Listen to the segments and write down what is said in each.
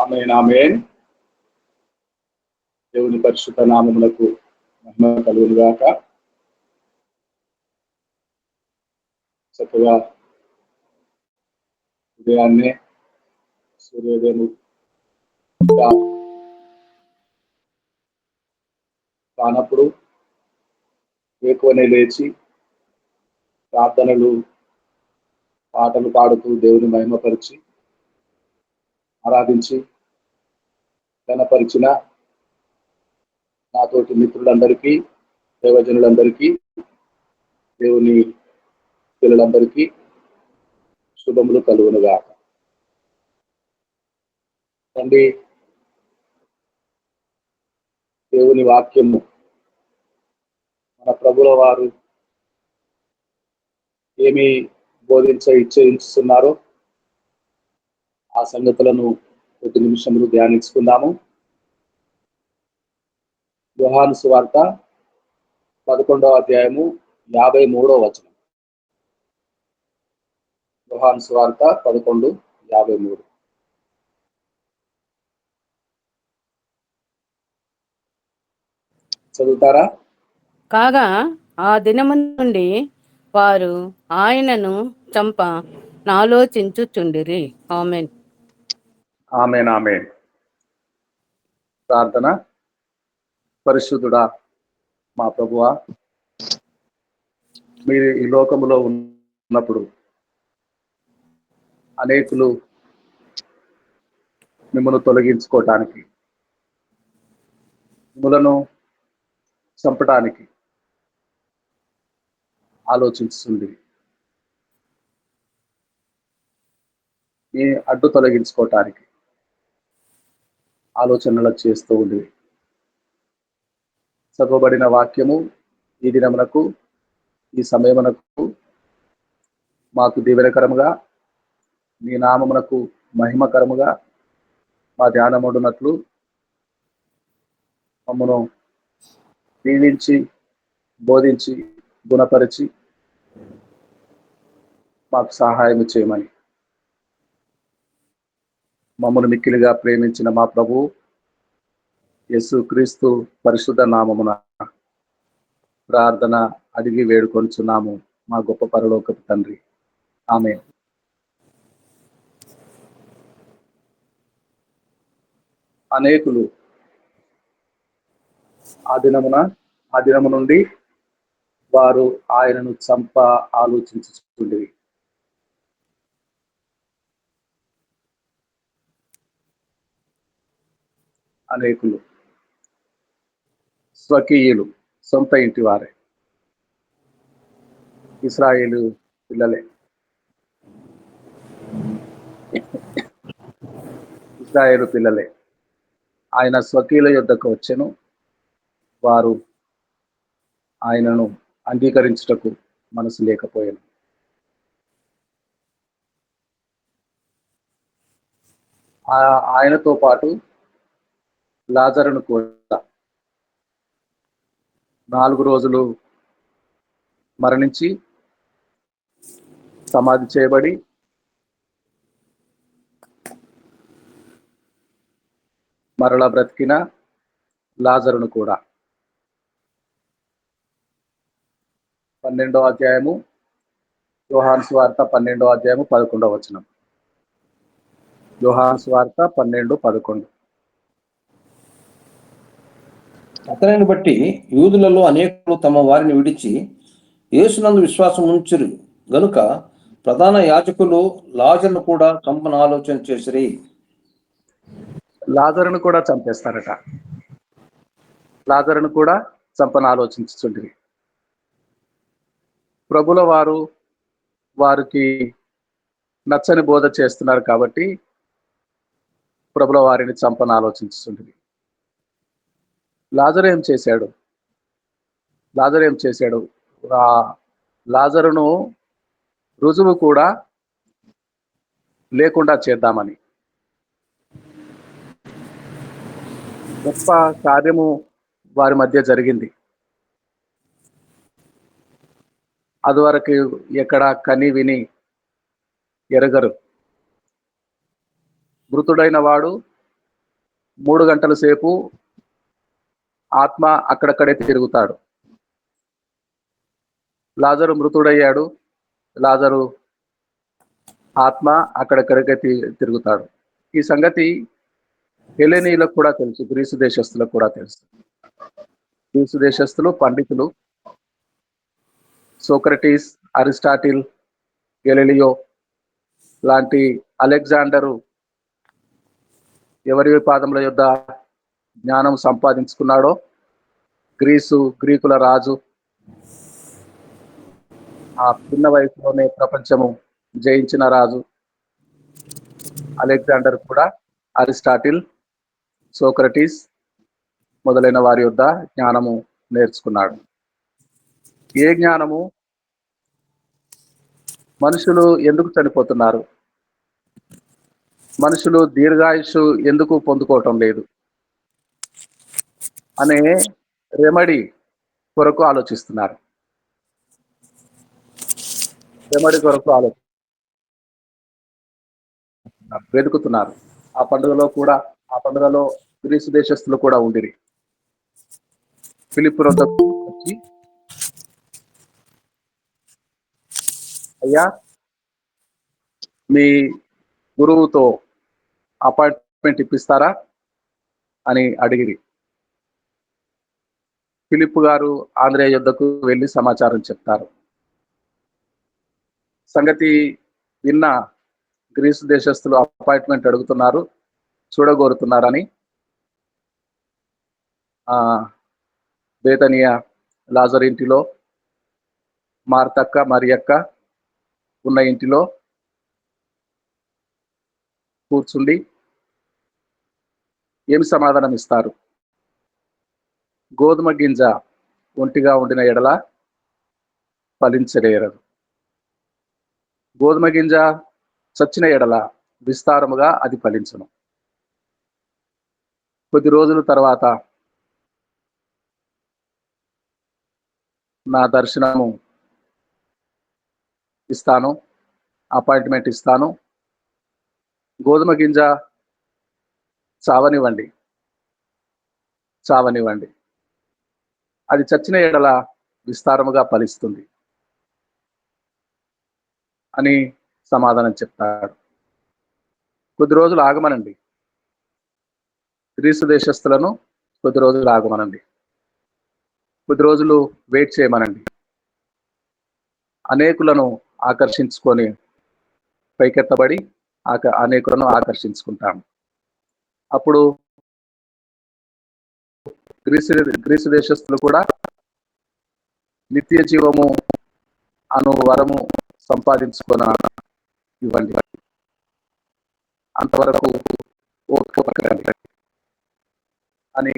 ఆమేన్ ఆమేన్. దేవుని పరిశుద్ధ నామములకు మహిమ కలుగును గాక. చక్కగా ఉదయాన్నే సూర్యోదయం కానప్పుడు వేకువనే లేచి ప్రార్థనలు పాటలు పాడుతూ దేవుని మహిమపరిచి ఆరాధించి ఘనపరిచిన నాతోటి మిత్రులందరికీ, దైవజనులందరికీ, దేవుని పిల్లలందరికీ శుభములు కలుగునుగా. తండ్రి, దేవుని వాక్యము మన ప్రభుల వారు ఏమి ఇచ్చేస్తున్నారో ఆ సంగతులను కొద్ది నిమిషములు ధ్యానించుకుందాము. యోహాను సువార్త 11వ అధ్యాయము 53వ వచనం. యోహాను సువార్త 11:53. చదువుతారా? కాగా ఆ దినము నుండి వారు ఆయనను చంప నాలోచించుచుండిరి. ఆమేన్ ఆమేన్ ఆమేన్. ప్రార్థన. పరిశుద్ధుడా మా ప్రభువా, మీరు ఈ లోకములో ఉన్నప్పుడు అనేకులు మిమ్మల్ని తొలగించుకోవటానికి, మిమ్మలను చంపడానికి ఆలోచిస్తుంది. మీ అడ్డు తొలగించుకోవటానికి ఆలోచనలు చేస్తూ ఉంది. చదవబడిన వాక్యము ఈ దినమునకు, ఈ సమయమునకు మాకు దీవెనకరముగా, నీ నామమునకు మహిమకరముగా మా ధ్యానముడునట్లు మమ్మను దీవించి, బోధించి, గుణపరిచి మాకు సహాయం చేయమని మమ్మను మిక్కిలిగా ప్రేమించిన మా ప్రభువు యేసుక్రీస్తు పరిశుద్ధ నామమున ప్రార్థన అడిగి వేడుకొనుచున్నాము మా గొప్ప పరలోకపు తండ్రి. ఆమేన్. అనేకులు ఆ దినము నుండి వారు ఆయనను చంప ఆలోచించుచుండిరి. అనేకులు స్వకీయులు, సొంత ఇంటి వారే, ఇశ్రాయేలు పిల్లలే, ఆయన స్వకీయుల యొద్దకు వచ్చెను. వారు ఆయనను అంగీకరించుటకు మనసు లేకపోయాను. ఆయనతో పాటు లాజరును కూడా 4 రోజులు మరణించి సమాధి చేయబడి మరలా బ్రతికిన లాజరును కూడా 12వ అధ్యాయము, యోహాను సువార్త 12వ అధ్యాయము 11వ వచనం. యోహాను సువార్త 12:11. అతనిని బట్టి యూదులలో అనేకులు తమ వారిని విడిచి యేసునందు విశ్వాసం ఉంచిరి గనుక ప్రధాన యాజకులు లాజరును కూడా చంపన ఆలోచన చేసిరి. లాజరును కూడా చంపేస్తారట. లాజరును కూడా చంపన ఆలోచించుచుండిరి. ప్రభుల వారు వారికి నచ్చని బోధ చేస్తున్నారు కాబట్టి ప్రభుల వారిని చంపన ఆలోచించుచుండిరి. లాజరు ఏం చేశాడు? లాజరును రుజువు కూడా లేకుండా చేద్దామని గొప్ప కార్యము వారి మధ్య జరిగింది. అదివరకు ఎక్కడ కని విని ఎరగరు. మృతుడైన వాడు 3 గంటల సేపు ఆత్మ అక్కడక్కడే తిరుగుతాడు. లాజరు మృతుడయ్యాడు. లాజరు ఆత్మ అక్కడక్కడికే తిరుగుతాడు. ఈ సంగతి హెలెనీలకు కూడా తెలుసు, గ్రీసు దేశస్తులకు కూడా తెలుసు. గ్రీసు దేశస్తులు పండితులు సోక్రటీస్, అరిస్టాటిల్, గెలీలియో లాంటి అలెగ్జాండరు ఎవరి పాదముల యొద్ద జ్ఞానం సంపాదించుకున్నాడో, గ్రీకుల రాజు ఆ చిన్న వయసులోనే ప్రపంచము జయించిన రాజు అలెగ్జాండర్ కూడా అరిస్టాటిల్, సోక్రటీస్ మొదలైన వారి యొద్ద జ్ఞానము నేర్చుకున్నాడు. ఏ జ్ఞానము? మనుషులు ఎందుకు చనిపోతున్నారు, మనుషులు దీర్ఘాయుషు ఎందుకు పొందుకోవటం లేదు అనే రెమెడీ కొరకు ఆలోచిస్తున్నారు. రెమెడీ కొరకు వెతుకుతున్నారు. ఆ పండుగలో గ్రీసు దేశస్తులు కూడా ఉండిరి. ఫిలిప్పు వద్దకు వచ్చి, అయ్యా మీ గురువుతో అపాయింట్మెంట్ ఇప్పిస్తారా అని అడిగిరి. ఫిలిప్పు గారు ఆంద్రేయ యుద్ధకు వెళ్ళి సమాచారం చెప్తారు. సంగతి విన్న గ్రీసు దేశస్తులు అపాయింట్మెంట్ అడుగుతున్నారు, చూడగోరుతున్నారని బేతనియా లాజర్ ఇంటిలో, మార్తక్క మరియక్క ఉన్న ఇంటిలో కూర్చుండి ఏమి సమాధానం ఇస్తారు? గోధుమ గింజ ఒంటిగా ఉండిన ఎడల ఫలించలేరదు, గోధుమ గింజ చచ్చిన ఎడల విస్తారముగా అది ఫలించును. కొద్ది రోజుల తర్వాత నా దర్శనము ఇస్తాను, అపాయింట్మెంట్ ఇస్తాను, గోధుమ గింజ చావనివ్వండి, అది చచ్చిన ఎడల విస్తారముగా ఫలిస్తుంది అని సమాధానం చెప్తాడు. కొద్ది రోజులు ఆగమనండి, గ్రీసు దేశస్తులను కొద్ది రోజులు ఆగమనండి, కొద్ది రోజులు వెయిట్ చేయమనండి. అనేకులను ఆకర్షించుకొని పైకెత్తబడి అనేకులను ఆకర్షించుకుంటాము. అప్పుడు గ్రీసు దేశస్తులు కూడా నిత్య జీవము అను వరము సంపాదించుకొని ఇవ్వండి, అంతవరకు ఓపికండి అని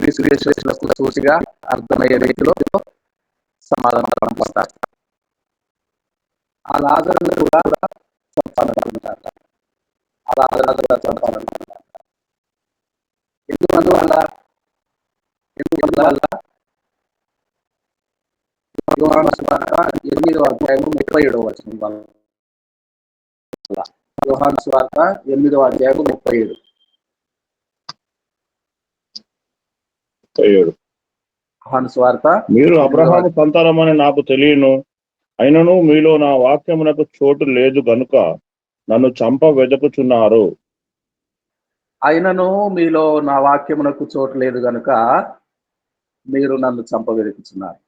గ్రీసు దేశస్తులకు సూచిగా అర్థమయ్యే రీతిలో సమాధానం పంపిస్తారు. ఆ లాజరును కూడా సంపాదించారు. ఎందువల్ల యోహాను సువార్త 8వ అధ్యాయము 37వ వచనం వల్ల, యోహాను సువార్త 8వ అధ్యాయము 37. యోహాను సువార్త, మీరు అబ్రహాము సంతానమని నాకు తెలియను, అయినను మీలో నా వాక్యమునకు చోటు లేదు గనుక నన్ను చంప వెదకుచున్నారు. అయినను మీలో నా వాక్యమునకు చోటు లేదు గనుక మీరు నన్ను చంప వెదుకుచున్నారు.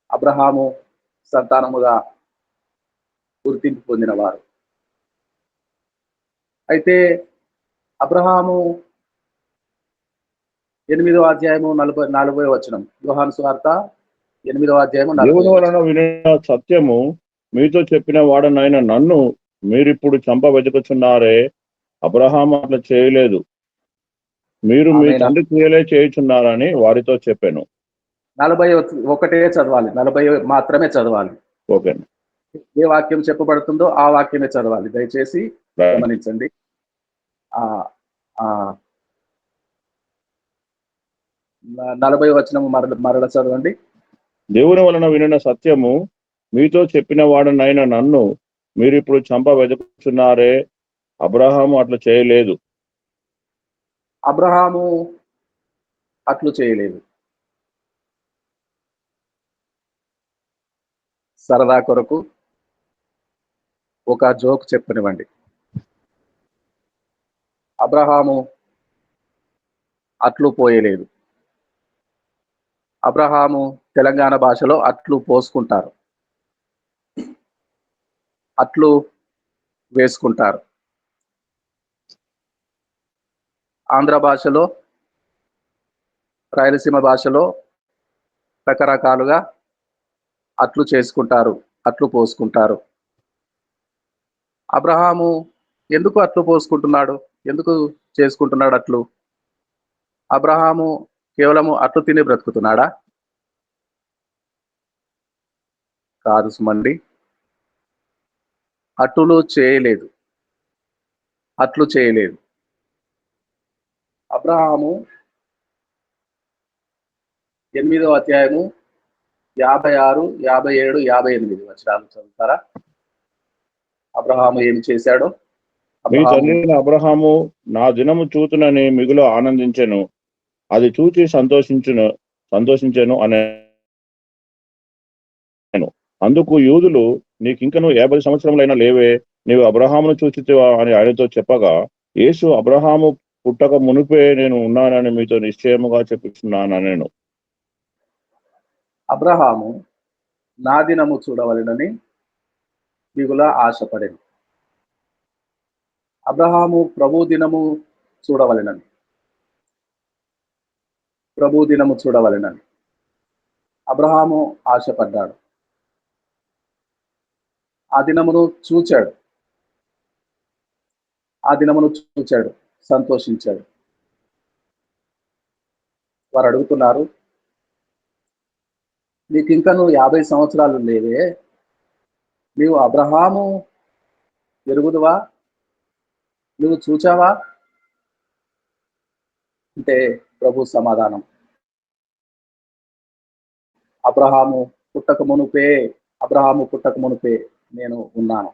అబ్రహాము సంతానముగా గుర్తింపు పొందినవారు. అయితే అబ్రహాము 8వ అధ్యాయము 40వ వచనం, యోహాను సువార్త 8వ అధ్యాయము 40వ దేవుని వలన వినిన సత్యము మీతో చెప్పిన వాడనైన నన్ను మీరిప్పుడు చంప వెతుకుచున్నారే, అబ్రహాము అట్లా చేయలేదు, మీరు మీ తండ్రి క్రియలే చేయుచున్నారని వారితో చెప్పాను. 41 చదవాలి, 40 మాత్రమే చదవాలి. ఓకే, ఏ వాక్యం చెప్పబడుతుందో ఆ వాక్యమే చదవాలి, దయచేసి గమనించండి. 40వ వచనం మరల చదవండి. దేవుని వలన వినిన సత్యము మీతో చెప్పిన వాడనైన నన్ను మీరిప్పుడు చంప వెతుకుచున్నారే, అబ్రహాము అట్లా చేయలేదు. అబ్రహాము అట్లు చేయలేదు. సరదా కొరకు ఒక జోక్ చెప్పనివ్వండి. అబ్రహాము అట్లు పోయలేదు. అబ్రహాము తెలంగాణ భాషలో అట్లు పోసుకుంటారు, అట్లు వేసుకుంటారు. ఆంధ్ర భాషలో, రాయలసీమ భాషలో రకరకాలుగా అట్లు చేసుకుంటారు, అట్లు పోసుకుంటారు. అబ్రహాము ఎందుకు అట్లు పోసుకుంటున్నాడు? ఎందుకు చేసుకుంటున్నాడు అట్లు? అబ్రహాము కేవలము అట్లు తిని బ్రతుకుతున్నాడా? కాదు సుమండి, అట్లు చేయలేదు, అట్లు చేయలేదు. అబ్రహాము 8వ అధ్యాయము 56, 57, 58 వచనాలు చదువుతారా? అబ్రహాము ఏం చేశాడో? మీ తండ్రి అబ్రహాము నా దినము చూతునని మిగులు ఆనందించెను, అది చూచి సంతోషించెను అనే. అందుకు యూదులు, నీకింకను 50 సంవత్సరములైనా లేవే, నీవు అబ్రహామును చూచితివా అని ఆయనతో చెప్పగా, యేసు అబ్రహాము పుట్టక మునిపే నేను ఉన్నానని మీతో నిశ్చయముగా చెప్పుచున్నాను నేను. అబ్రహాము నా దినము చూడవలెనని మిగుల ఆశపడెను. అబ్రహాము ప్రభు దినము చూడవలెనని, ప్రభు దినము చూడవలెనని అబ్రహాము ఆశపడ్డాడు. ఆ దినమును చూచాడు, ఆ దినమును చూచాడు, సంతోషించాడు. వారు అడుగుతున్నారు, నీకు ఇంకను 50 సంవత్సరాలు లేవే, నీవు అబ్రహాము ఎరుగుదువా? నువ్వు చూచావా అంటే ప్రభు సమాధానం, అబ్రహాము పుట్టక మునుపే నేను ఉన్నాను.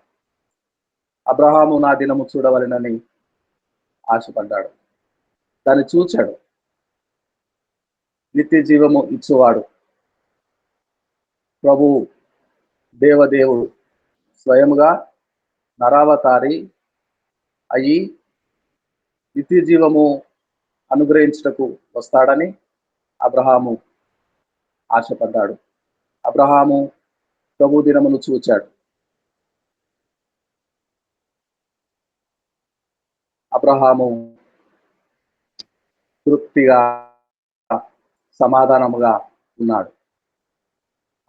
అబ్రహాము నా దినము చూడవలెనని ఆశపడ్డాడు, దాన్ని చూచాడు. నిత్య జీవము ఇచ్చువాడు ప్రభు దేవదేవుడు స్వయముగా నరావతారి అయి నిత్య జీవము అనుగ్రహించుటకు వస్తాడని అబ్రహాము ఆశపడ్డాడు. అబ్రహాము ప్రభు దినమును చూచాడు. అబ్రహాము తృప్తిగా సమాధానముగా ఉన్నాడు.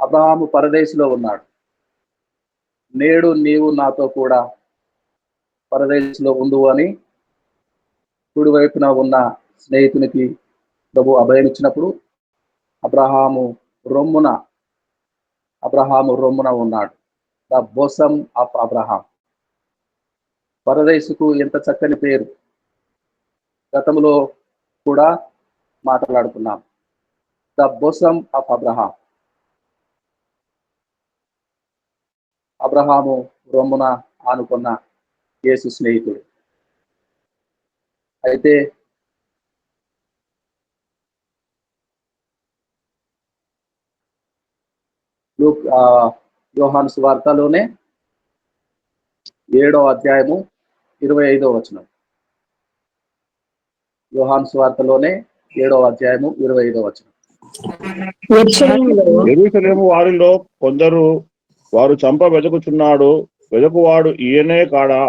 అబ్రహాము పరదేశిలో ఉన్నాడు. నేడు నీవు నాతో కూడా పరదేశిలో ఉండు అని కుడివైపున ఉన్న స్నేహితునికి ప్రభు అభయం ఇచ్చినప్పుడు అబ్రహాము రొమ్మున ఉన్నాడు. The bosom of Abraham. పరదేశుకు ఎంత చక్కని పేరు. గతంలో కూడా మాట్లాడుకున్నాం. The bosom of Abraham. Abraham రొమ్మున ఆనుకున్న యేసు స్నేహితుడు. అయితే యోహాను సువార్తలోనే 7వ అధ్యాయము 25వ వచనం. యోహాను సువార్తలోనే 7వ అధ్యాయము 25వ వచనం. యెరూషలేము వారిలో కొందరు వారు చంప వెతుకుచున్నాడు, వెతుకువాడు ఈయనే కాడా?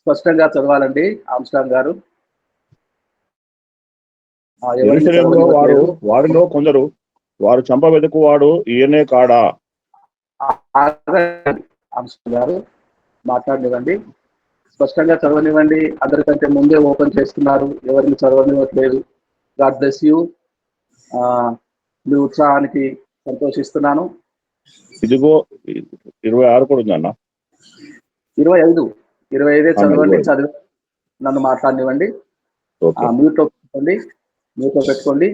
స్పష్టంగా చదవాలండి ఆమ్స్ట్రాంగ్ గారు. యెరూషలేములో వారిలో కొందరు వారు చంప వెతుకువాడు ఈయనే కాడా? ఆమ్స్ట్రాంగ్ గారు మాట్లాడనివ్వండి, స్పష్టంగా చదవనివ్వండి. అందరికంటే ముందే ఓపెన్ చేస్తున్నారు, ఎవరిని చదవనివ్వట్లేదు. God bless you. మీ ఉత్సాహానికి సంతోషిస్తున్నాను. ఇదిగో 26 కూడా ఉందన్న. 25 చదవండి. చదివి నన్ను మాట్లాడనివ్వండి. మ్యూట్లో పెట్టుకోండి.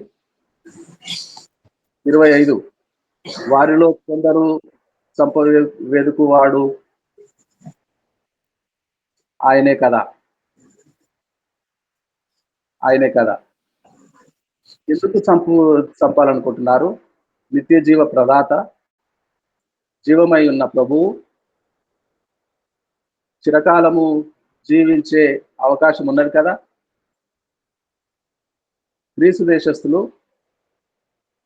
25 వారిలో కొందరు చంప వెదుకువాడు ఆయనే కదా, ఆయనే కదా. ఎందుకు చంపాలనుకుంటున్నారు? నిత్య జీవ ప్రదాత, జీవమై ఉన్న ప్రభువు, చిరకాలము జీవించే అవకాశం ఉన్నది కదా. గ్రీసు దేశస్థులు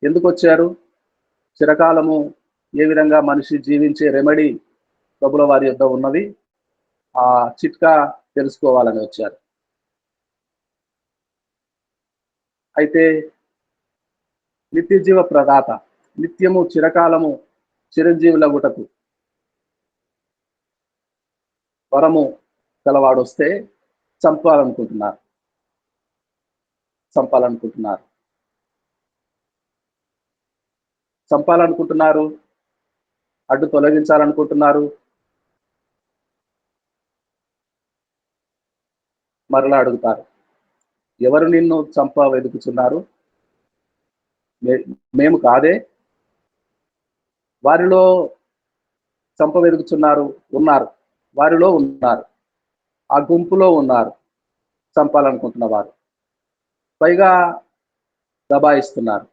ఎందుకు వచ్చారు? చిరకాలము ఏ విధంగా మనిషి జీవించే రెమెడీ ప్రభుల వారి యొద్ద ఉన్నది, ఆ చిట్కా తెలుసుకోవాలని వచ్చారు. అయితే నిత్య జీవ ప్రదాత, నిత్యము చిరకాలము చిరంజీవులగుటకు వరము గలవాడొస్తే చంపాలనుకుంటున్నారు. చంపాలనుకుంటున్నారు చంపాలనుకుంటున్నారు అడ్డు తొలగించాలనుకుంటున్నారు. మరలా అడుగుతారు, ఎవరు నిన్ను వెతుకుతున్నారు? మేము కాదే. వారిలో వెతుకుతున్నారు, ఉన్నారు, వారిలో ఉన్నారు, ఆ గుంపులో ఉన్నారు చంపాలనుకుంటున్న వారు. పైగా దబాయిస్తున్నారు.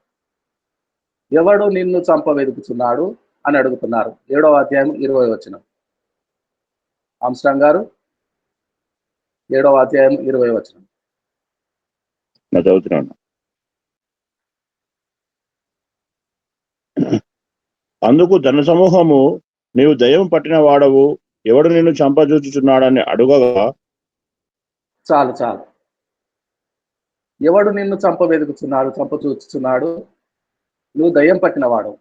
ఎవడు నిన్ను వెతుకుతున్నాడు అని అడుగుతున్నారు. 7వ అధ్యాయం 20వ వచనం. ఆమ్స్ట్రాంగ్ గారు, 7వ అధ్యాయం 20వ వచనం. నేను చదువుతున్నాను. అందుకు జనసమూహము, నీవు దయ్యం పట్టిన వాడవు, ఎవడు నిన్ను చంపజూచుచున్నాడని అడుగగా, చాలు చాలు. ఎవడు నిన్ను వెతుకుతున్నాడు, చూచుచున్నాడు? నువ్వు దయ్యం పట్టినవాడు,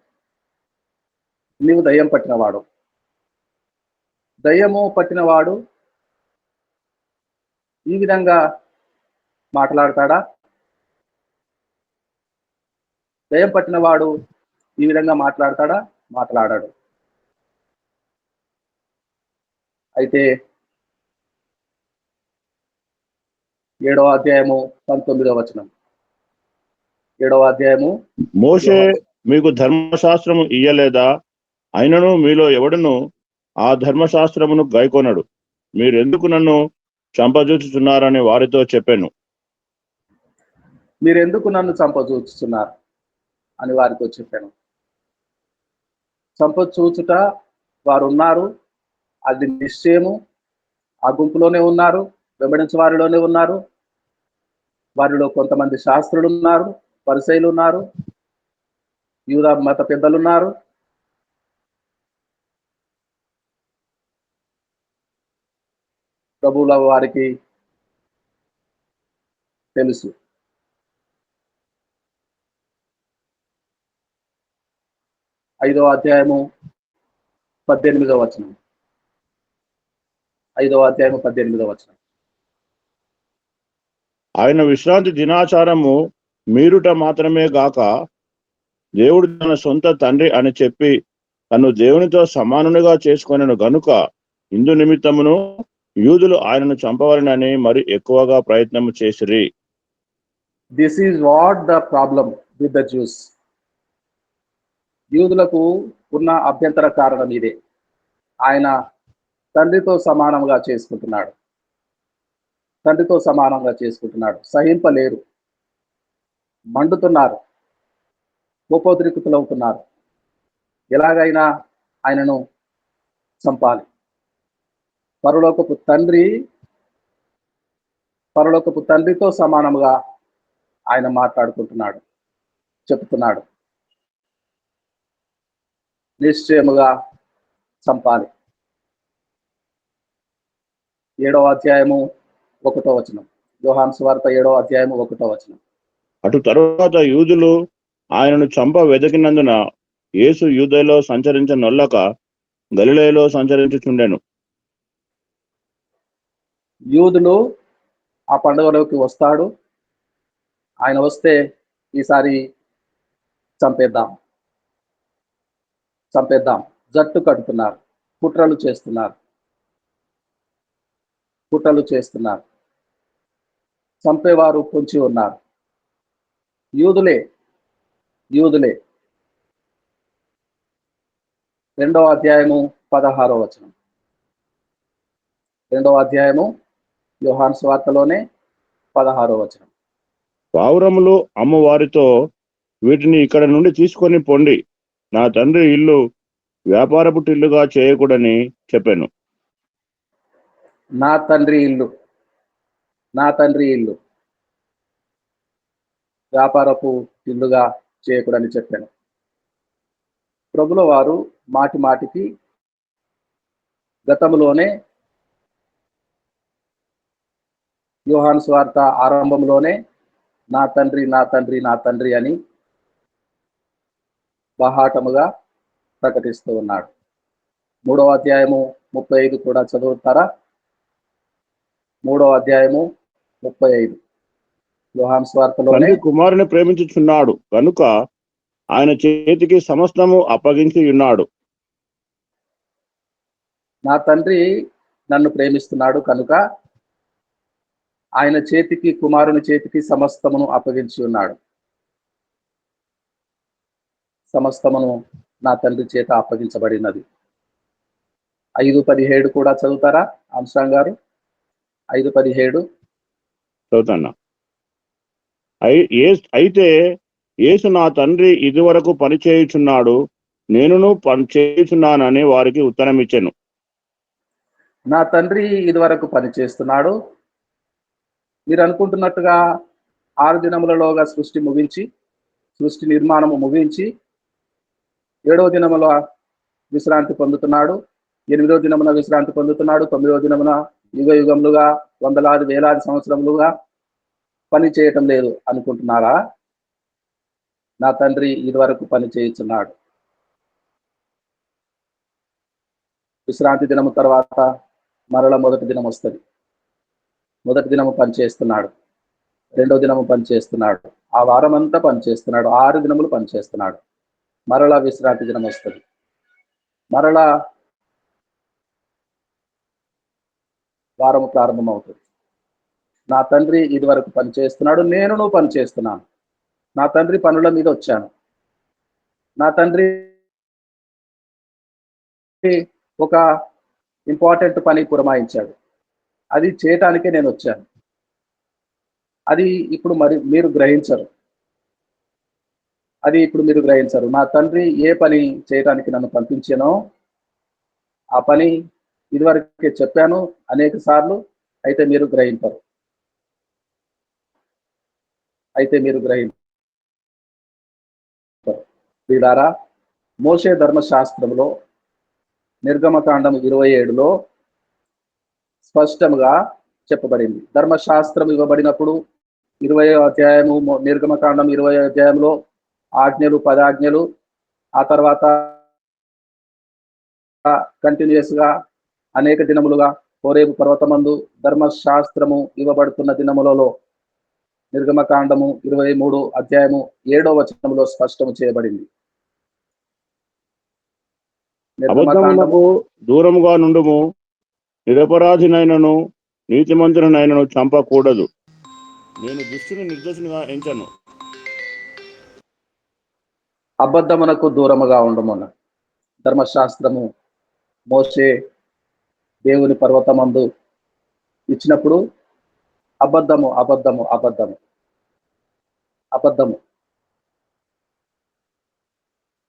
నీవు దయ్యం పట్టినవాడు. దయ్యము పట్టినవాడు ఈ విధంగా మాట్లాడతాడా? దయ్యం పట్టినవాడు ఈ విధంగా మాట్లాడతాడా? మాట్లాడాడు. అయితే 7వ అధ్యాయము 19వ వచనం. 7వ అధ్యాయము, మోషే మీకు ధర్మశాస్త్రము ఇయ్యలేదా? అయినను మీలో ఎవడును ఆ ధర్మశాస్త్రమును గైకొనడు. మీరెందుకు నన్ను చంపజూచుచున్నారని వారితో చెప్పాను. మీరెందుకు నన్ను చంపజూచుచున్నారు అని వారితో చెప్పాను. చంపచూచుట వారు ఉన్నారు, అది నిశ్చయము. ఆ గుంపులోనే ఉన్నారు, వెంబడించే వారిలోనే ఉన్నారు. వారిలో కొంతమంది శాస్త్రులు ఉన్నారు, పరిసయ్యులు ఉన్నారు, యూదా మత పెద్దలు ఉన్నారు. ప్రభువుల వారికి తెలుసు. ఐదవ అధ్యాయము 18వ వచనం. 5వ అధ్యాయము 18వ వచనం. ఆయన విశ్రాంతి దినాచారము మీరుట మాత్రమే గాక, దేవుడు తన సొంత తండ్రి అని చెప్పి తను దేవునితో సమానునిగా చేసుకొనెను గనుక, ఇందు నిమిత్తమును యూదులు ఆయనను చంపవలనని మరి ఎక్కువగా ప్రయత్నము చేసిరి. This is what the problem with the juice. యూదులకు ఉన్న అభ్యంతర కారణం ఇదే. ఆయన తండ్రితో సమానంగా చేసుకుంటున్నాడు, తండ్రితో సమానంగా చేసుకుంటున్నాడు. సహింపలేరు, మండుతున్నారు, కోపోద్రిక్తులవుతున్నారు. ఎలాగైనా ఆయనను చంపాలి. పరలోకపు తండ్రితో సమానంగా ఆయన మాట్లాడుకుంటున్నాడు, చెప్తున్నాడు. నిశ్చయముగా చంపాలి. 7వ అధ్యాయము 1వ వచనం. యోహాను సువార్త 7వ అధ్యాయము 1వ వచనం. అటు తరువాత యూదులు ఆయనను చంప వెదకినందున యేసు యూదయలో సంచరించనొల్లక గలిలయలో సంచరించుచుండెను. యూదులు ఆ పండుగలోకి వస్తాడు. ఆయన వస్తే ఈసారి చంపేద్దాం జట్టు కడుతున్నారు, కుట్రలు చేస్తున్నారు. చంపేవారు పొంచి ఉన్నారు. యూదులే. 2వ అధ్యాయము 16వ వచనం. 2వ అధ్యాయము యోహాను సువార్తలోనే 16వ వచనం. పావురములు అమ్మవారితో, వీటిని ఇక్కడ నుండి తీసుకొని పొండి, నా తండ్రి ఇల్లు వ్యాపారపు ఇల్లుగా చేయకూడని చెప్పాను. నా తండ్రి ఇల్లు, నా తండ్రి ఇల్లు వ్యాపారపు ఇల్లుగా చేయకూడని చెప్పాను. ప్రభుల వారు మాటి మాటికి గతంలోనే యోహాను సువార్త ఆరంభంలోనే నా తండ్రి, నా తండ్రి, నా తండ్రి అని బాహాటముగా ప్రకటిస్తూ ఉన్నాడు. 3వ అధ్యాయము 35 కూడా చదువుతారా? 3వ అధ్యాయము 35 యోహాను సువార్తలోనే, తండ్రి కుమారుని ప్రేమించుచున్నాడు కనుక ఆయన చేతికి సమస్తము అప్పగించి ఉన్నాడు. నా తండ్రి నన్ను ప్రేమిస్తున్నాడు కనుక ఆయన చేతికి, కుమారుని చేతికి సమస్తమును అప్పగించి ఉన్నాడు. సమస్తమును నా తండ్రి చేత అప్పగించబడినది. 5:17 కూడా చదువుతారా ఆమ్స్ట్రాంగ్ గారు? 5:17 చదువుతాను. అయితే యేసు నా తండ్రి ఇదివరకు పని చేయుచున్నాడు, నేనును పని చేయుచున్నానని వారికి ఉత్తరం ఇచ్చాను. నా తండ్రి ఇదివరకు పని చేస్తున్నాడు. మీరు అనుకుంటున్నట్టుగా 6 దినములలోగా సృష్టి ముగించి, సృష్టి నిర్మాణము ముగించి 7వ దినముల విశ్రాంతి పొందుతున్నాడు, 8వ దినమున విశ్రాంతి పొందుతున్నాడు, 9వ దినమున యుగ యుగములుగా, వందలాది వేలాది సంవత్సరములుగా పని చేయటం లేదు అనుకుంటున్నారా? నా తండ్రి ఇదివరకు పని చేయుచున్నాడు. విశ్రాంతి దినము తర్వాత మరల మొదటి దినం వస్తుంది. మొదటి దినము పని చేస్తున్నాడు, 2వ దినము పని చేస్తున్నాడు, ఆ వారం అంతా పని చేస్తున్నాడు, 6 దినములు పని చేస్తున్నాడు. మరలా విశ్రాంతి దినం వస్తుంది, మరలా వారము ప్రారంభమవుతుంది. నా తండ్రి ఇదివరకు పని చేస్తున్నాడు, నేనును పని చేస్తున్నాను. నా తండ్రి పనుల మీద వచ్చాను. నా తండ్రి ఒక ఇంపార్టెంట్ పని పురమాయించాడు, అది చేయటానికే నేను వచ్చాను. అది ఇప్పుడు మీరు గ్రహించరు. నా తండ్రి ఏ పని చేయటానికి నన్ను పంపించానో ఆ పని ఇదివరకే చెప్పాను అనేక సార్లు. అయితే మీరు గ్రహించరు. వీడారా, మోషే ధర్మశాస్త్రంలో నిర్గమకాండం 27లో స్పష్టంగా చెప్పబడింది. ధర్మశాస్త్రం ఇవ్వబడినప్పుడు 20వ అధ్యాయము, నిర్గమకాండం 20వ అధ్యాయంలో ఆజ్ఞలు, 10 ఆజ్ఞలు, ఆ తర్వాత కంటిన్యూస్ గా అనేక దినములుగా హోరేబు పర్వతమందు ధర్మశాస్త్రము ఇవ్వబడుతున్న దినములలో నిర్గమకాండము 23 అధ్యాయము 7వ వచనంలో స్పష్టము చేయబడింది. అబద్ధమునకు దూరముగా నుండుము, నిరపరాధినైనను నీతిమంతునైనను చంపకూడదు, నేను దుష్టుని నిర్దోషినిగా ఎంచను. అబద్ధమునకు దూరముగా ఉండమున ధర్మశాస్త్రము మోషే దేవుని పర్వతమందు ఇచ్చినప్పుడు అబద్ధము అబద్ధము అబద్ధము అబద్ధము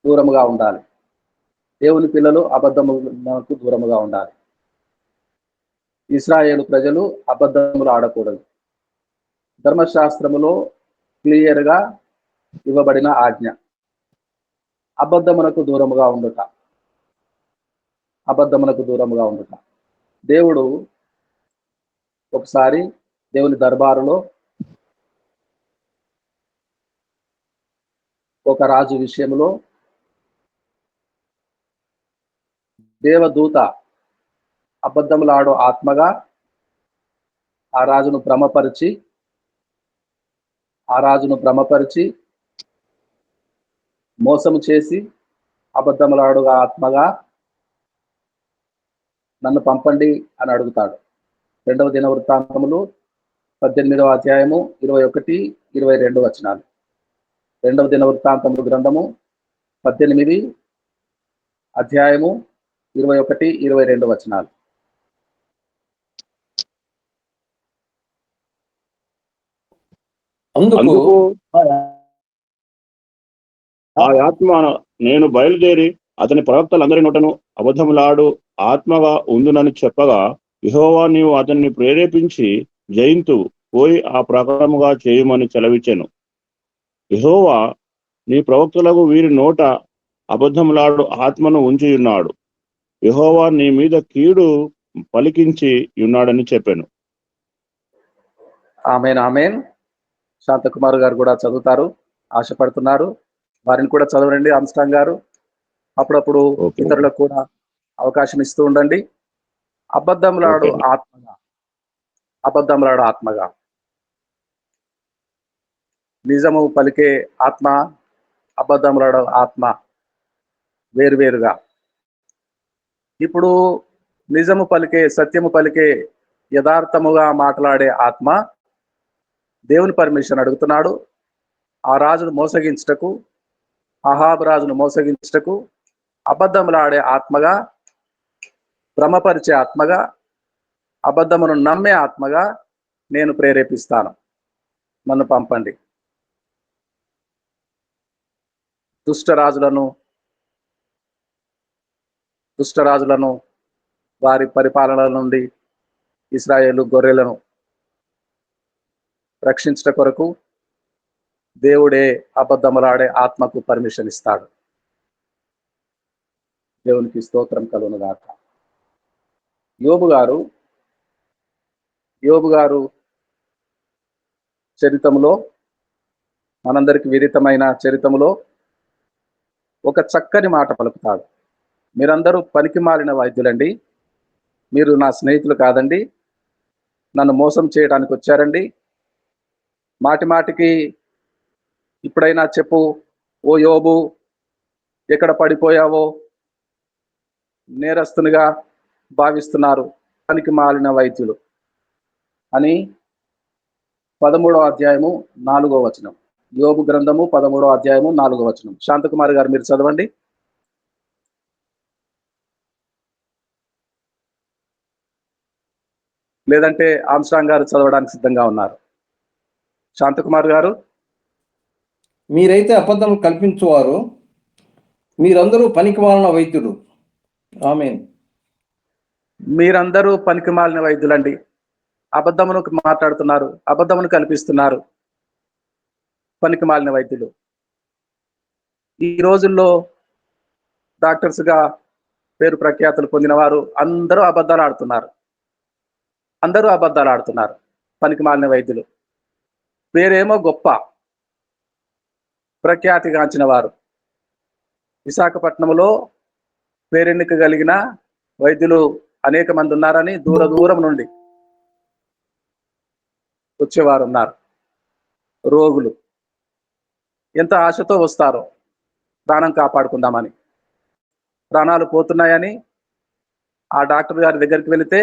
దూరముగా ఉండాలి. దేవుని పిల్లలు అబద్ధములకు దూరముగా ఉండాలి. ఇశ్రాయేలు ప్రజలు అబద్ధములు ఆడకూడదు. ధర్మశాస్త్రములో క్లియర్గా ఇవ్వబడిన ఆజ్ఞ అబద్ధమునకు దూరముగా ఉండుట. దేవుడు ఒకసారి దేవుని దర్బారులో ఒక రాజు విషయంలో దేవదూత అబద్ధములాడు ఆత్మగా ఆ రాజును భ్రమపరిచి మోసము చేసి అబద్ధములాడుగా ఆత్మగా నన్ను పంపండి అని అడుగుతాడు. 2వ దినవృత్తాంతములు 18వ అధ్యాయము 21, 22 వచనాలు. 2వ దినవృత్తాంతములు గ్రంథము 18 అధ్యాయము 21, 22 వచనాలు. అందుకు ఆ ఆత్మ నేను బయలుదేరి అతని ప్రవక్తలందరి నోటను అబద్ధములాడు ఆత్మగా ఉందునని చెప్పగా, యెహోవా నీవు అతన్ని ప్రేరేపించి జయింతు పోయి ఆ ప్రకారముగా చేయమని సెలవిచ్చెను. యెహోవా నీ ప్రవక్తలకు వీరి నోట అబద్ధములాడు ఆత్మను ఉంచియున్నాడు. యెహోవా నీ మీద కీడు పలికించి ఉన్నాడని చెప్పాను. Amen amen. శాంతకుమార్ గారు కూడా చదువుతారు, ఆశపడుతున్నారు. వారిని కూడా చదవండి ఆమ్స్ట్రాంగ్ గారు. అప్పుడప్పుడు ఓకే. ఇతరులకు కూడా అవకాశం ఇస్తూ ఉండండి. అబద్ధములాడు ఓకే. ఆత్మగా, అబద్ధములాడు ఆత్మగా, నిజము పలికే ఆత్మ, అబద్ధములాడు ఆత్మ వేరువేరుగా. ఇప్పుడు నిజము పలికే, సత్యము పలికే, యథార్థముగా మాట్లాడే ఆత్మ దేవుని పర్మిషన్ అడుగుతున్నాడు. ఆ రాజును మోసగించుటకు, అహాబు రాజును మోసగించుటకు అబద్ధములాడే ఆత్మగా, భ్రమపరిచే ఆత్మగా, అబద్ధమును నమ్మే ఆత్మగా నేను ప్రేరేపిస్తాను. నన్ను పంపండి. దుష్టరాజులను వారి పరిపాలన నుండి ఇశ్రాయేలు గొర్రెలను రక్షించట కొరకు దేవుడే అబద్ధములాడే ఆత్మకు పర్మిషన్ ఇస్తాడు. దేవునికి స్తోత్రం కలుగునుగాక. యోబు గారు చరిత్రములో, మనందరికి విదితమైన చరిత్రములో ఒక చక్కని మాట పలుకుతాడు. మీరందరూ పనికి మాలిన వైద్యులండి, మీరు నా స్నేహితులు కాదండి, నన్ను మోసం చేయడానికి వచ్చారండి. మాటి మాటికి ఇప్పుడైనా చెప్పు, ఓ యోబు ఎక్కడ పడిపోయావో, నేరస్తునిగా భావిస్తున్నారు పనికి మాలిన వైద్యులు అని 13వ అధ్యాయము 4వ వచనం. యోబు గ్రంథము 13వ అధ్యాయము 4వ వచనం. శాంతకుమారి గారు మీరు చదవండి. లేదంటే ఆమ్స్ట్రాంగ్ గారు చదవడానికి సిద్ధంగా ఉన్నారు. శాంతకుమార్ గారు. మీరైతే అబద్ధం కల్పించువారు, మీరందరూ పనికిమాలిన వైద్యులు. ఆమేన్. మీరందరూ పనికి మాలిన వైద్యులండి, అబద్ధమును మాట్లాడుతున్నారు, అబద్ధమును కల్పిస్తున్నారు, పనికి మాలిన వైద్యులు. ఈ రోజుల్లో డాక్టర్స్గా పేరు ప్రఖ్యాతులు పొందిన వారు అందరూ అబద్ధాలు ఆడుతున్నారు. పనికి మాలిన వైద్యులు. పేరేమో గొప్ప, ప్రఖ్యాతిగాంచిన వారు. విశాఖపట్నంలో పేరెన్నిక కలిగిన వైద్యులు అనేక మంది ఉన్నారని దూరం నుండి వచ్చేవారు ఉన్నారు. రోగులు ఎంత ఆశతో వస్తారో ప్రాణం కాపాడుకుందామని. ప్రాణాలు పోతున్నాయని ఆ డాక్టర్ గారి దగ్గరికి వెళితే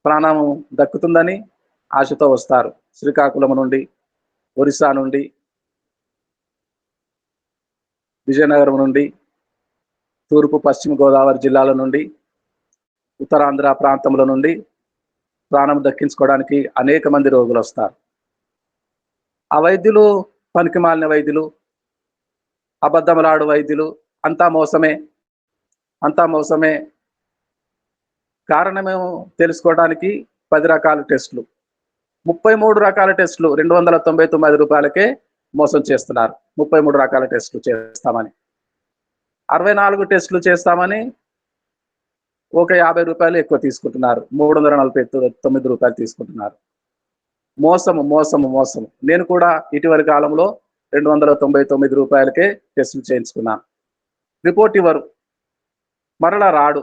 ప్రాణం దక్కుతుందని ఆశతో వస్తారు. శ్రీకాకుళం నుండి, ఒరిస్సా నుండి, విజయనగరం నుండి, తూర్పు పశ్చిమ గోదావరి జిల్లాల నుండి, ఉత్తరాంధ్ర ప్రాంతంలో నుండి ప్రాణం దక్కించుకోవడానికి అనేక మంది రోగులు వస్తారు. ఆ వైద్యులు పనికి మాలిన వైద్యులు, అబద్ధములాడు వైద్యులు. అంతా మోసమే. కారణమేమో తెలుసుకోవడానికి 10 రకాల టెస్టులు, 33 రకాల టెస్టులు 299 రూపాయలకే మోసం చేస్తున్నారు. 33 రకాల టెస్టులు చేస్తామని, 64 టెస్టులు చేస్తామని ఒక 50 రూపాయలు ఎక్కువ తీసుకుంటున్నారు. 349 రూపాయలు తీసుకుంటున్నారు. మోసము. నేను కూడా ఇటీవలి కాలంలో 299 రూపాయలకే టెస్టులు చేయించుకున్నాను. రిపోర్ట్ ఇవ్వరు, మరలా రాడు.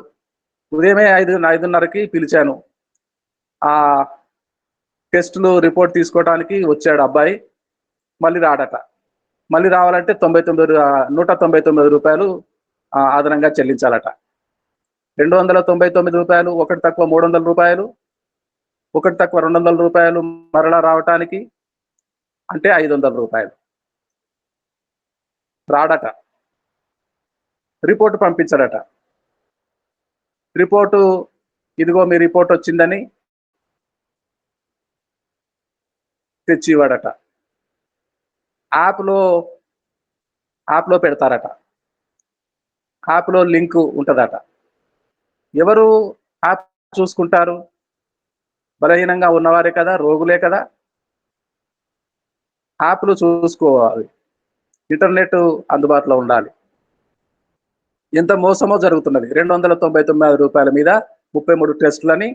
ఉదయమే 5:30కి పిలిచాను. ఆ టెస్టులు రిపోర్ట్ తీసుకోవడానికి వచ్చాడు అబ్బాయి, మళ్ళీ రాడట. మళ్ళీ రావాలంటే 199 రూపాయలు అదనంగా చెల్లించాలట. 299 రూపాయలు, ఒకటి తక్కువ 300 రూపాయలు, ఒకటి తక్కువ 200 రూపాయలు మరలా రావటానికి, అంటే 500 రూపాయలు. రాడట. రిపోర్టు పంపించాడట. రిపోర్టు, ఇదిగో మీ రిపోర్ట్ వచ్చిందని తెచ్చి ఇవ్వడట. యాప్లో పెడతారట. యాప్లో లింక్ ఉంటుందట. ఎవరు యాప్ చూసుకుంటారు? బలహీనంగా ఉన్నవారే కదా, రోగులే కదా. యాప్లు చూసుకోవాలి, ఇంటర్నెట్ అందుబాటులో ఉండాలి. ఎంత మోసమో జరుగుతున్నది. 299 రూపాయల మీద 33 టెస్టులని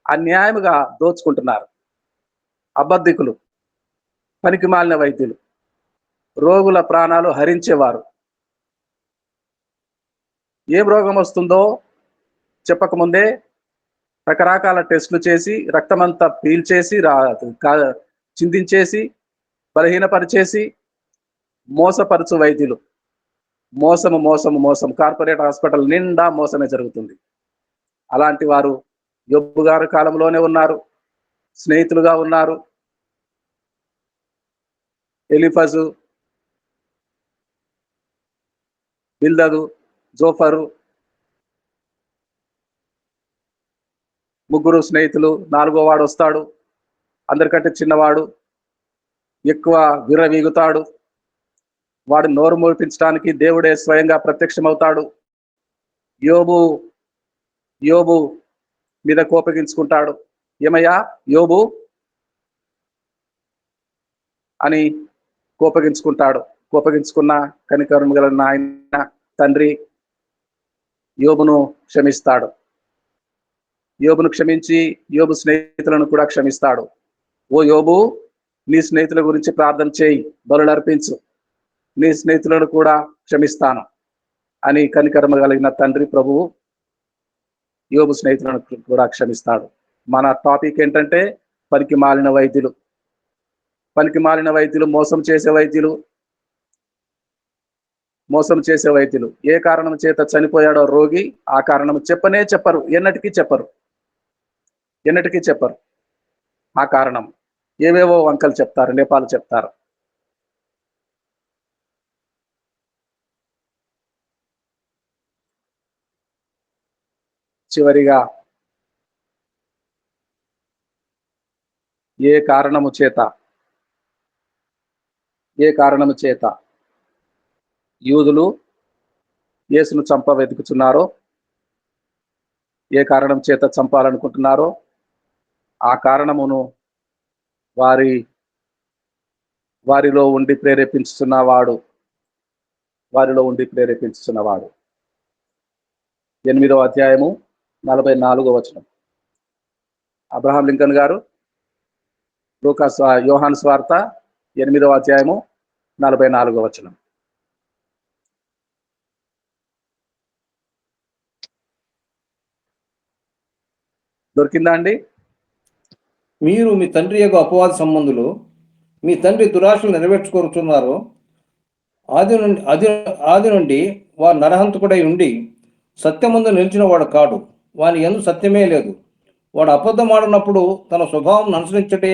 అన్యాయముగా దోచుకుంటున్నారు. అబద్ధికులు, పనికి మాలిన వైద్యులు, రోగుల ప్రాణాలు హరించేవారు. ఏం రోగం వస్తుందో చెప్పకముందే రకరకాల టెస్టులు చేసి రక్తమంతా పీల్చేసి చిందించేసి బలహీనపరిచేసి మోసపరచు వైద్యులు. మోసము మోసము మోసం. కార్పొరేట్ హాస్పిటల్ నిండా మోసమే జరుగుతుంది. అలాంటి వారు యోబు గారి కాలంలోనే ఉన్నారు, స్నేహితులుగా ఉన్నారు. ఎలిఫజు, బిల్దదు, జోఫరు, ముగ్గురు స్నేహితులు. 4వ వాడు వస్తాడు, అందరికంటే చిన్నవాడు, ఎక్కువ విర్రవీగుతాడు. వాడు నోరు మూపించడానికి దేవుడే స్వయంగా ప్రత్యక్షమవుతాడు. యోబు మీద కోపగించుకుంటాడు. ఏమయ్యా యోబు అని కోపగించుకుంటాడు. కోపగించుకున్న కనికరం గల నాయన తండ్రి యోబును క్షమిస్తాడు. యోబును క్షమించి యోబు స్నేహితులను కూడా క్షమిస్తాడు. ఓ యోబు, నీ స్నేహితుల గురించి ప్రార్థన చేయి, బలులు అర్పించు, నీ స్నేహితులను కూడా క్షమిస్తాను అని కనికరమ కలిగిన తండ్రి ప్రభువు యోబు స్నేహితులను కూడా క్షమిస్తాడు. మన టాపిక్ ఏంటంటే పనికి మాలిన వైద్యులు. పనికి మాలిన వైద్యులు, మోసం చేసే వైద్యులు. మోసం చేసే వైద్యులు. ఏ కారణం చేత చనిపోయాడో రోగి, ఆ కారణం చెప్పరు, ఎన్నటికీ చెప్పరు. ఆ కారణం ఏవేవో వంకలు చెప్తారు, నేపాలు చెప్తారు. చివరిగా ఏ కారణము చేత యూదులు యేసును చంప వెతుకుతున్నారో, ఏ కారణం చేత చంపాలనుకుంటున్నారో ఆ కారణమును వారిలో ఉండి ప్రేరేపించుతున్నవాడు 8వ అధ్యాయము 44వ వచనం. అబ్రహాం లింకన్ గారు యోహాను స్వార్త 8వ అధ్యాయము 44వ వచనం. దొరికిందా అండి? మీరు మీ తండ్రి యొక్క అపవాద సంబంధులు, మీ తండ్రి దురాశలు నెరవేర్చుకోరుతున్నారు. ఆది నుండి వారు నరహంతకుడై ఉండి సత్యమందు నిలిచిన వాడు కాడు, వాని యందు సత్యమే లేదు. వాడు అబద్ధం ఆడినప్పుడు తన స్వభావం అనుసరించటే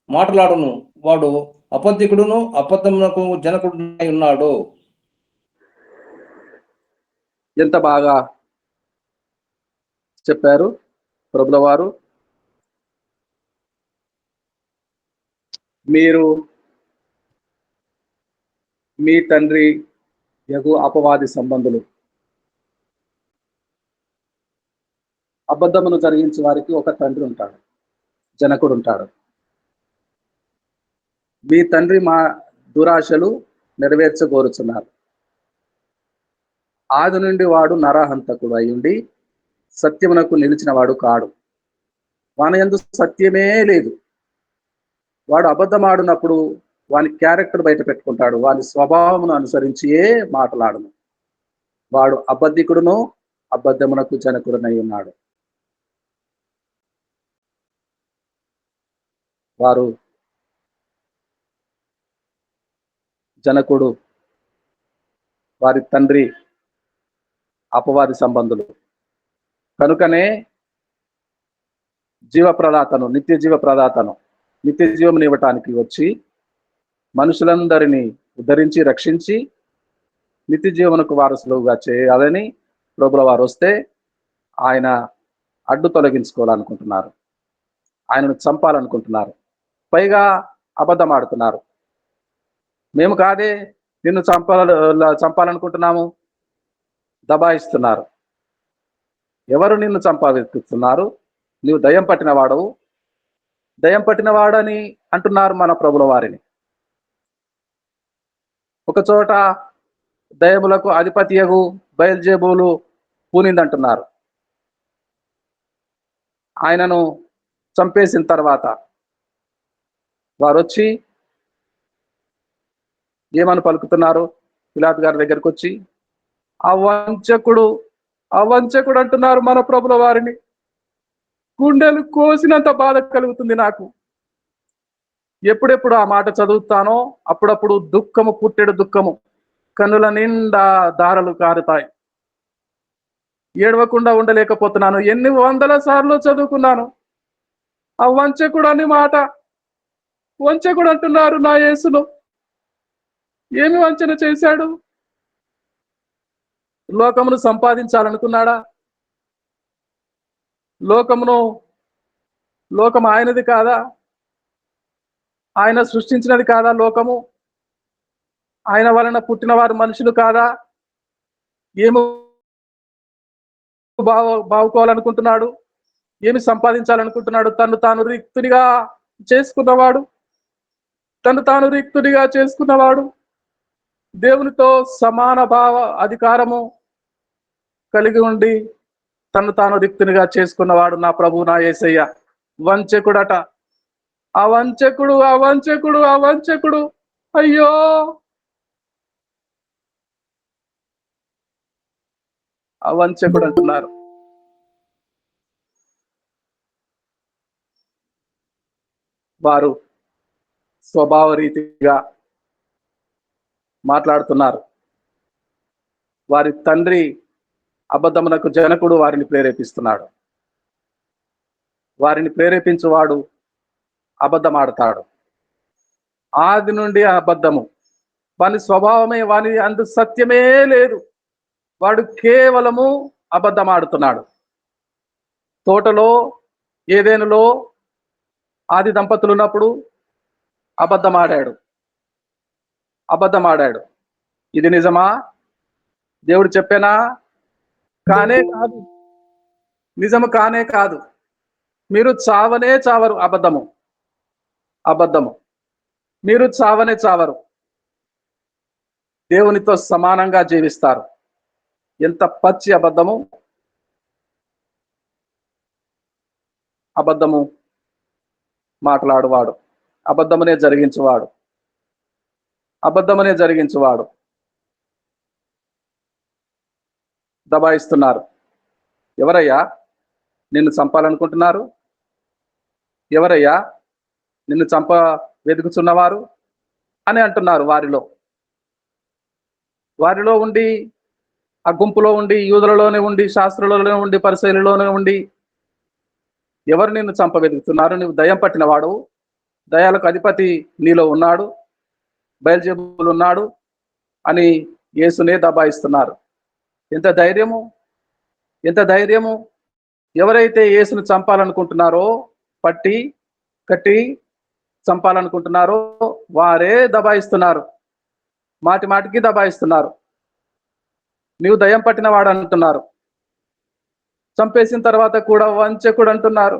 మాట్లాడును. వాడు అబద్ధికుడును అబద్ధమునకు జనకుడునై ఉన్నాడు. ఎంత బాగా చెప్పారు ప్రభుల వారు. మీరు మీ తండ్రి యగు అపవాది సంబంధులు. అబద్ధమును జరిగించే వారికి ఒక తండ్రి ఉంటాడు, జనకుడు ఉంటాడు. మీ తండ్రి మా దురాశలు నెరవేర్చగోరుచున్నారు. ఆది నుండి వాడు నరహంతకుడు అయ్యుండి సత్యమునకు నిలిచిన వాడు కాడు, వాని యందు సత్యమే లేదు. వాడు అబద్ధమాడినప్పుడు వాని క్యారెక్టర్ బయట పెట్టుకుంటాడు, వాని స్వభావమును అనుసరించియే మాట్లాడును. వాడు అబద్ధికుడును అబద్ధమునకు జనకుడునై ఉన్నాడు. వారు జనకుడు, వారి తండ్రి అపవాది సంబంధులు. కనుకనే నిత్య జీవమును ఇవ్వటానికి వచ్చి మనుషులందరినీ ఉద్ధరించి రక్షించి నిత్య జీవనకు వారసులుగా చేయాలని ప్రభుల వారు వస్తే ఆయన అడ్డు తొలగించుకోవాలనుకుంటున్నారు, ఆయనను చంపాలనుకుంటున్నారు. పైగా అబద్ధం ఆడుతున్నారు. మేము కాదే నిన్ను చంపాలనుకుంటున్నాము, దబాయిస్తున్నారు. ఎవరు నిన్ను చంపాలనుకుంటున్నారు? నీవు దయ్యం పట్టిన వాడవు, దయ్యం పట్టిన వాడని అంటున్నారు మన ప్రభుల వారిని. ఒక చోట దయ్యములకు అధిపతియగు బయల్జెబూలు పూనిందంటున్నారు. ఆయనను చంపేసిన తర్వాత వారు వచ్చి ఏమని పలుకుతున్నారు? పిలాతు గారి దగ్గరికి వచ్చి అవంచకుడు అవంచకుడు అంటున్నారు మన ప్రభుల వారిని. గుండెలు కోసినంత బాధ కలుగుతుంది నాకు. ఎప్పుడెప్పుడు ఆ మాట చదువుతానో అప్పుడప్పుడు దుఃఖము, పుట్టెడు దుఃఖము, కన్నుల నిండా దారలు కారుతాయి. ఏడవకుండా ఉండలేకపోతున్నాను. ఎన్ని వందల సార్లు చదువుకున్నాను. ఆ వంచకుడు అని మాట. వంచకుడు అంటున్నారు నా యేసును. ఏమి వంచన చేశాడు? లోకమును సంపాదించాలనుకున్నాడా? లోకం ఆయనది కాదా? ఆయన సృష్టించినది కాదా లోకము? ఆయన వలన పుట్టిన వారు మనుషులు కాదా? ఏమి బావుకోవాలనుకుంటున్నాడు? ఏమి సంపాదించాలనుకుంటున్నాడు? తను తాను రిక్తుడిగా చేసుకున్నవాడు, దేవునితో సమాన భావ అధికారము కలిగి ఉండి తను తాను రిక్తునిగా చేసుకున్నవాడు నా ప్రభు, నా యేసయ్య. వంచకుడట. అవంచకుడు. అయ్యో, అవంచకుడు అంటున్నారు. వారు స్వభావ రీతిగా మాట్లాడుతున్నారు. వారి తండ్రి అబద్ధమునకు జనకుడు వారిని ప్రేరేపిస్తున్నాడు. వారిని ప్రేరేపించువాడు అబద్ధమాడతాడు. ఆది నుండి అబద్ధము వాని స్వభావమే, వాని అందు సత్యమే లేదు. వాడు కేవలము అబద్ధమాడుతున్నాడు. తోటలో ఏదెనులో ఆది దంపతులు ఉన్నప్పుడు అబద్ధమాడాడు. ఇది నిజమా? దేవుడు చెప్పేనా? కానే కాదు. నిజము కానే కాదు. మీరు చావనే చావరు. అబద్ధము. మీరు చావనే చావరు. దేవునితో సమానంగా జీవిస్తారు. ఎంత పచ్చి అబద్ధము! అబద్ధము మాట్లాడువాడు, అబద్ధమునే జరిగించువాడు దబాయిస్తున్నారు. ఎవరయ్యా నిన్ను చంపాలనుకుంటున్నారు? ఎవరయ్యా నిన్ను వెతుకుతున్నవారు అని అంటున్నారు. వారిలో ఉండి, ఆ గుంపులో ఉండి, యూదులలోనే ఉండి, శాస్త్రులలోనే ఉండి, పరిసయ్యులలోనే ఉండి ఎవరు నిన్ను వెతుకుతున్నారు? నువ్వు దయ్యం పట్టిన వాడు, దయాలకు అధిపతి నీలో ఉన్నాడు, బయల్జెబూలు ఉన్నాడు అని యేసునే దబాయిస్తున్నారు. ఎంత ధైర్యము! ఎవరైతే యేసును చంపాలనుకుంటున్నారో, పట్టి కట్టి చంపాలనుకుంటున్నారో వారే దబాయిస్తున్నారు. మాటికి దబాయిస్తున్నారు. నీవు దయ్యం పట్టిన వాడు అంటున్నారు. చంపేసిన తర్వాత కూడా వంచకుడు అంటున్నారు.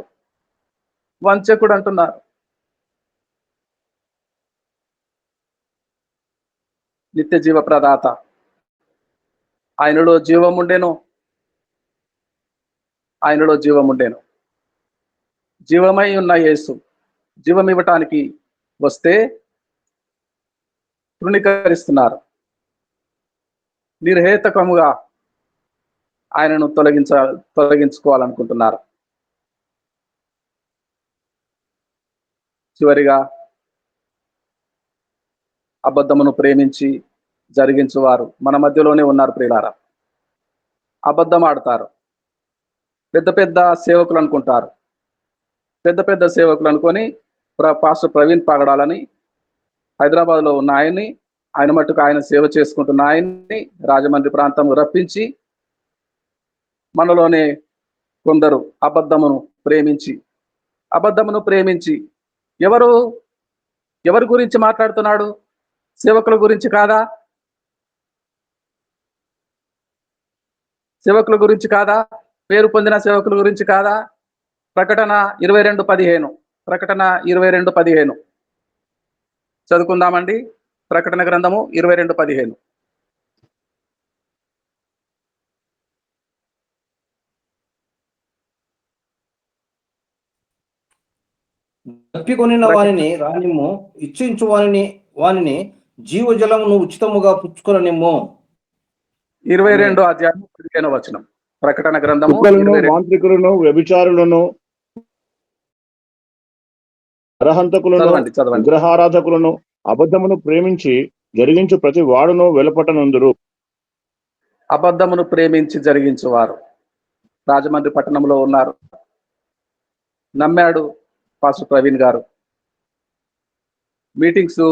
నిత్య జీవ ప్రదాత, ఆయనలో జీవముండెను. జీవమై ఉన్న యేసు జీవం ఇవ్వటానికి వస్తే తృణీకరిస్తున్నారు. నిర్హేతకముగా ఆయనను తొలగించుకోవాలనుకుంటున్నారు. చివరిగా అబద్ధమును ప్రేమించి జరిగించువారు మన మధ్యలోనే ఉన్నారు. ప్రియులారా, అబద్ధం ఆడతారు. పెద్ద సేవకులు అనుకుంటారు. పెద్ద సేవకులు అనుకొని పాస్టర్ ప్రవీణ్ పగడాలని హైదరాబాద్లో ఉన్న ఆయన మట్టుకు ఆయన సేవ చేసుకుంటున్న ఆయన్ని రాజమండ్రి ప్రాంతం రప్పించి మనలోనే కొందరు అబద్ధమును ప్రేమించి ఎవరి గురించి మాట్లాడుతున్నాడు? సేవకుల గురించి కాదా? సేవకుల గురించి కాదా? పేరు పొందిన సేవకుల గురించి కాదా? ప్రకటన 22:15. ప్రకటన 22:15 చదువుకుందామండి. ప్రకటన గ్రంథము 22:15. తప్పికొనిన వానిని రానిమ్ము, ఇచ్చించు వానిని జీవజలమును ఉచితముగా పుచ్చుకొననిమ్ము. 22:15 ప్రకటన గ్రంథము కుక్కలను, మాంత్రికులను, వ్యభిచారులను, నరహంతకులను, విగ్రహారాధకులను, అబద్ధమును ప్రేమించి జరిగించు ప్రతి వాడును వెలుపటనుందురు. అబద్ధమును ప్రేమించి జరిగించువారు రాజమండ్రి పట్టణంలో ఉన్నారు. నమ్మాడు పాస్టర్ ప్రవీణ్ గారు. మీటింగ్స్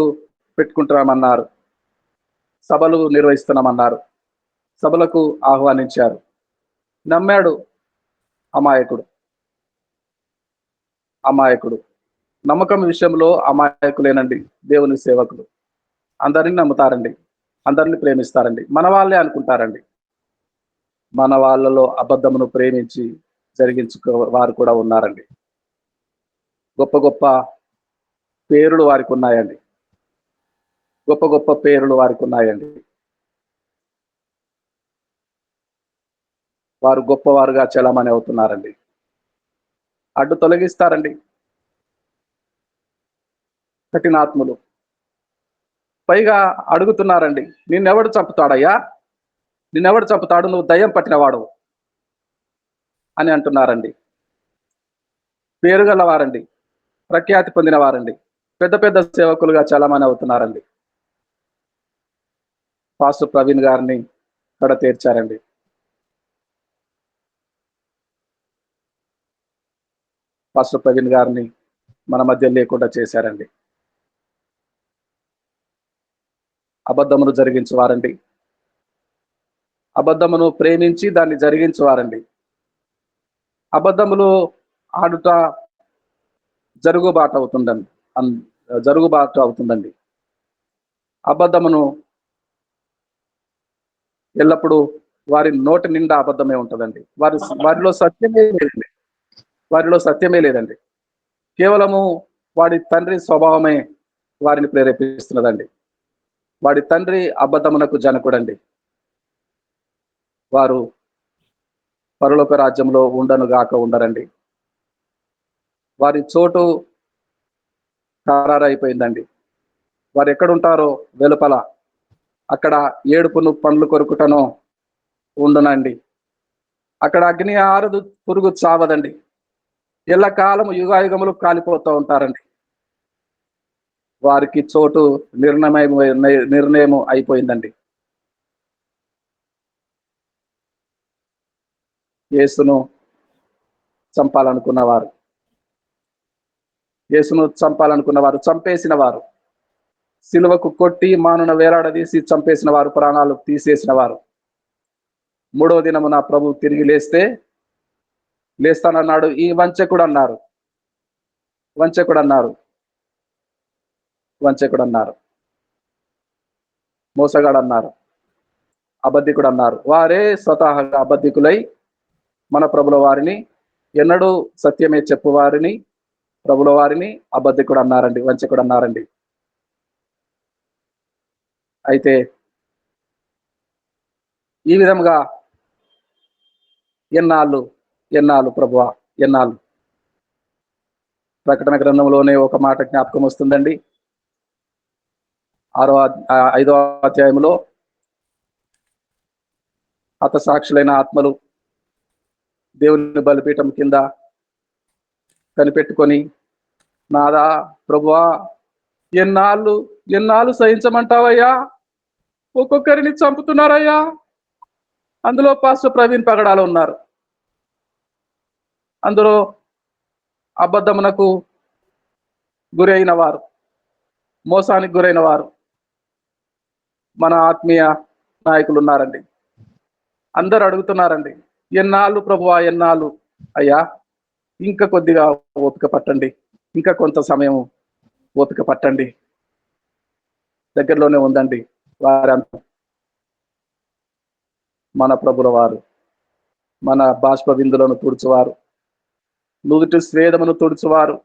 పెట్టుకుంటామన్నారు, సభలు నిర్వహిస్తున్నామన్నారు, సభలకు ఆహ్వానించారు. నమ్మాడు. అమాయకుడు. నమ్మకం విషయంలో అమాయకులేనండి దేవుని సేవకులు. అందరిని నమ్ముతారండి, అందరిని ప్రేమిస్తారండి, మన వాళ్ళే అనుకుంటారండి. మన వాళ్ళలో అబద్ధమును ప్రేమించి జరిగించుకో వారు కూడా ఉన్నారండి. గొప్ప గొప్ప పేరులు వారికి ఉన్నాయండి. గొప్ప గొప్ప పేరులు వారికి ఉన్నాయండి. వారు గొప్పవారుగా చలామణి అవుతున్నారండి. అడ్డు తొలగిస్తారండి కఠినాత్ములు. పైగా అడుగుతున్నారండి, నిన్నెవడు చంపుతాడయ్యా? నిన్నెవడు చంపుతాడు? నువ్వు దయ్యం పట్టినవాడు అని అంటున్నారండి. పేరు గలవారండి, ప్రఖ్యాతి పొందిన వారండి, పెద్ద పెద్ద సేవకులుగా చలామణి అవుతున్నారండి. పాస్టర్ ప్రవీణ్ గారిని కడ తీర్చారండి. పాస్టర్ ప్రవీణ్ గారిని మన మధ్య లేకుండా చేశారండి. అబద్ధమును జరిగించువారండి, అబద్ధమును ప్రేమించి దాన్ని జరిగించువారండి. అబద్ధములు ఆడుట జరుగుబాటు అవుతుందండి. అబద్ధమును ఎల్లప్పుడూ వారి నోటి నిండా అబద్ధమే ఉంటుందండి. వారిలో సత్యమే లేదండి. కేవలము వాడి తండ్రి స్వభావమే వారిని ప్రేరేపిస్తున్నదండి. వాడి తండ్రి అబద్ధమునకు జనకుడండి. వారు పరలోక రాజ్యంలో ఉండరండి. వారి చోటు ఖరారైపోయిందండి. వారు ఎక్కడుంటారో వెలుపల, అక్కడ ఏడుపును పండ్లు కొరుకుటనో ఉండునండి. అక్కడ అగ్ని ఆరదు, పురుగు చావదండి. ఎల్లకాలము యుగాయుగములు కాలిపోతూ ఉంటారండి. వారికి చోటు నిర్ణయం అయిపోయిందండి. యేసును చంపాలనుకున్నవారు చంపేసిన వారు, సిలువకు కొట్టి మానున వేలాడదీసి చంపేసిన వారు, ప్రాణాలు తీసేసిన వారు, మూడవ దినమున ప్రభు తిరిగి లేస్తానన్నాడు. ఈ వంచకుడు అన్నారు, మోసగాడు అన్నారు, అబద్ధికుడు అన్నారు. వారే స్వతహాగా అబద్ధికులై మన ప్రభుల వారిని, ఎన్నడూ సత్యమే చెప్పు వారిని, ప్రభుల వారిని అబద్ధికుడు అన్నారండి, వంచకుడు అన్నారండి. అయితే ఈ విధంగా ఎన్నాళ్ళు ప్రభువా, ఎన్నాళ్ళు? ప్రకటన గ్రంథంలోనే ఒక మాట జ్ఞాపకం వస్తుందండి. 5వ అధ్యాయంలో హతసాక్షులైన ఆత్మలు దేవుని బలిపీఠం కింద కనిపెట్టుకొని, నాదా ప్రభువా, ఎన్నాళ్ళు సహించమంటావయ్యా? ఒక్కొక్కరిని చంపుతున్నారయ్యా. అందులో పాస్టర్ ప్రవీణ్ పగడాలు ఉన్నారు. అందులో అబద్ధమునకు గురైన వారు, మోసానికి గురైన వారు మన ఆత్మీయ నాయకులు ఉన్నారండి. అందరూ అడుగుతున్నారండి, ఎన్నాళ్ళు ప్రభువా, ఎన్నాళ్ళు అయ్యా? ఇంకా కొద్దిగా ఓపిక పట్టండి, ఇంకా కొంత సమయం ఓపిక పట్టండి, దగ్గరలోనే ఉందండి. వారంతా మన ప్రభుల వారు, మన బాష్ప బిందులను తుడుచువారు, నుదుటి స్వేదమును తుడుచువారు,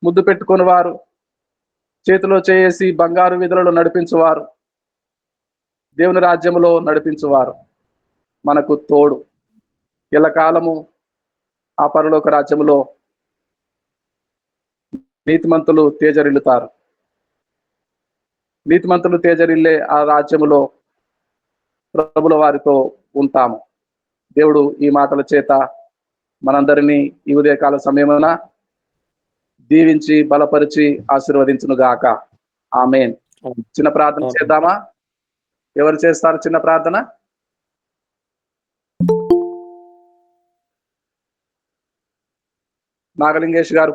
ముద్దు పెట్టుకుని వారు, చేతిలో చేసి బంగారు విధులలో నడిపించువారు, దేవుని రాజ్యములో నడిపించువారు మనకు తోడు. ఎల్లకాలము ఆ పరలోక రాజ్యములో నీతిమంతులు తేజరిల్లుతారు. నీతిమంతులు తేజరిల్లే ఆ రాజ్యములో ప్రభుల వారితో ఉంటాము. దేవుడు ఈ మాటల చేత మనందరినీ ఈ ఉదయకాల సమయమున దీవించి బలపరిచి ఆశీర్వదించును గాక. ఆమేన్. చిన్న ప్రార్థన చేద్దామా? ఎవరు చేస్తారు చిన్న ప్రార్థన? నాగలింగేష్ గారు